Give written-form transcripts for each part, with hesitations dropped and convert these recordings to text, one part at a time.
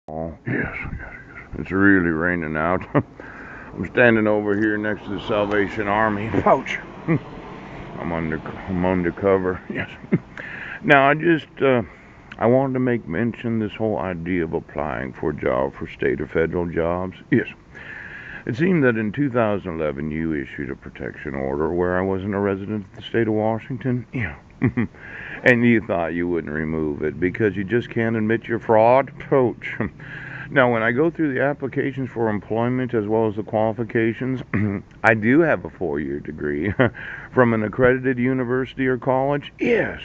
Oh, yes, yes, yes. It's really raining out. I'm standing over here next to the Salvation Army. Ouch. I'm undercover. Yes. Now, I wanted to make mention this whole idea of applying for a job for state or federal jobs. Yes. It seemed that in 2011 you issued a protection order where I wasn't a resident of the state of Washington. Yeah. And you thought you wouldn't remove it because you just can't admit your fraud? Coach. Now, when I go through the applications for employment as well as the qualifications, I do have a 4 year degree from an accredited university or college. Yes.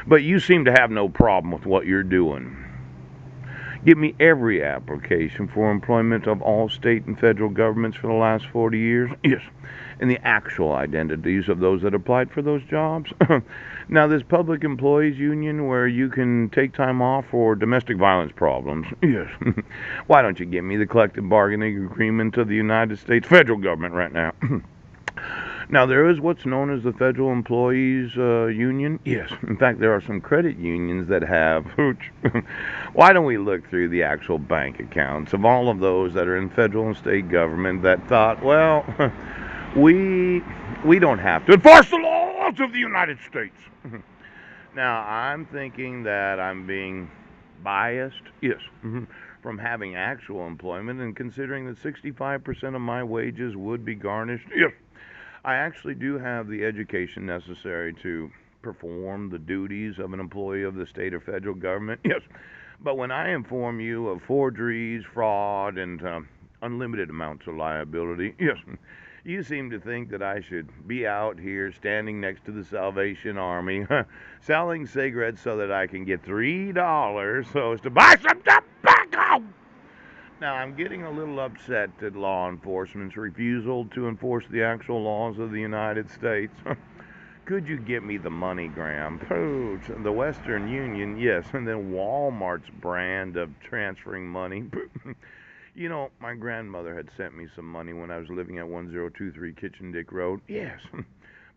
But you seem to have no problem with what you're doing. Give me every application for employment of all state and federal governments for the last 40 years. Yes. And the actual identities of those that applied for those jobs. Now, this public employees union where you can take time off for domestic violence problems. Yes. Why don't you give me the collective bargaining agreement of the United States federal government right now? Now, there is what's known as the Federal Employees Union. Yes, in fact, there are some credit unions that have. Why don't we look through the actual bank accounts of all of those that are in federal and state government that thought, well, we we don't have to enforce the laws of the United States. Now, I'm thinking that I'm being biased. Yes. From having actual employment and considering that 65% of my wages would be garnished. Yes. I actually do have the education necessary to perform the duties of an employee of the state or federal government. Yes. But when I inform you of forgeries, fraud, and unlimited amounts of liability, yes, you seem to think that I should be out here standing next to the Salvation Army selling cigarettes so that I can get $3 so as to buy some tobacco. Now, I'm getting a little upset at law enforcement's refusal to enforce the actual laws of the United States. Could you get me the MoneyGram? Pooch, the Western Union, yes, and then Walmart's brand of transferring money. You know, my grandmother had sent me some money when I was living at 1023 Kitchen Dick Road. Yes.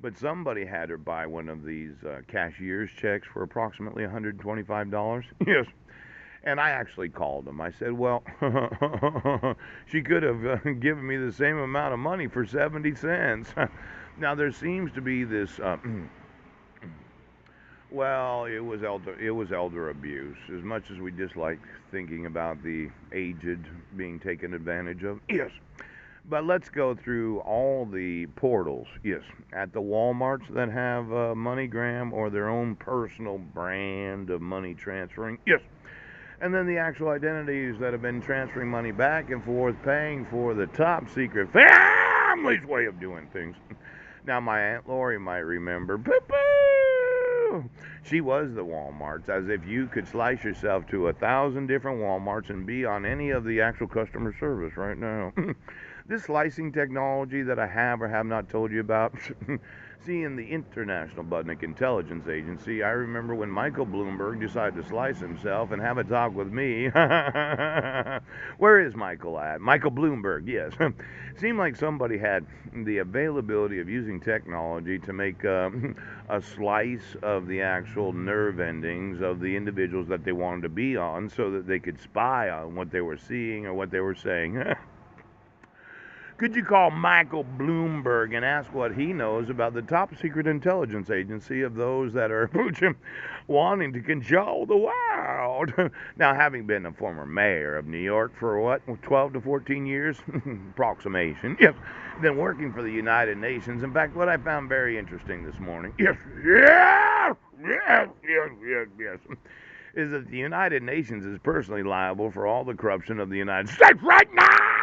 But somebody had her buy one of these cashier's checks for approximately $125. Yes. And I actually called him. I said, well, she could have given me the same amount of money for 70 cents. Now, there seems to be this, well, it was elder abuse. As much as we dislike thinking about the aged being taken advantage of. Yes. But let's go through all the portals. Yes. At the Walmarts that have MoneyGram or their own personal brand of money transferring. Yes. And then the actual identities that have been transferring money back and forth, paying for the top secret family's way of doing things. Now, my Aunt Lori might remember. Poo-poo! She was the Walmarts, as if you could slice yourself to 1,000 different Walmarts and be on any of the actual customer service right now. This slicing technology that I have or have not told you about. See, in the International Budnik Intelligence Agency, I remember when Michael Bloomberg decided to slice himself and have a talk with me. Where is Michael at? Michael Bloomberg, yes. Seemed like somebody had the availability of using technology to make a slice of the actual nerve endings of the individuals that they wanted to be on so that they could spy on what they were seeing or what they were saying. Could you call Michael Bloomberg and ask what he knows about the top secret intelligence agency of those that are wanting to control the world? Now, having been a former mayor of New York for what, 12 to 14 years? Approximation. Yes. Then working for the United Nations. In fact, what I found very interesting this morning. Yes. Yes. Yes. Yes. Yes. Yes. Is that the United Nations is personally liable for all the corruption of the United States right now.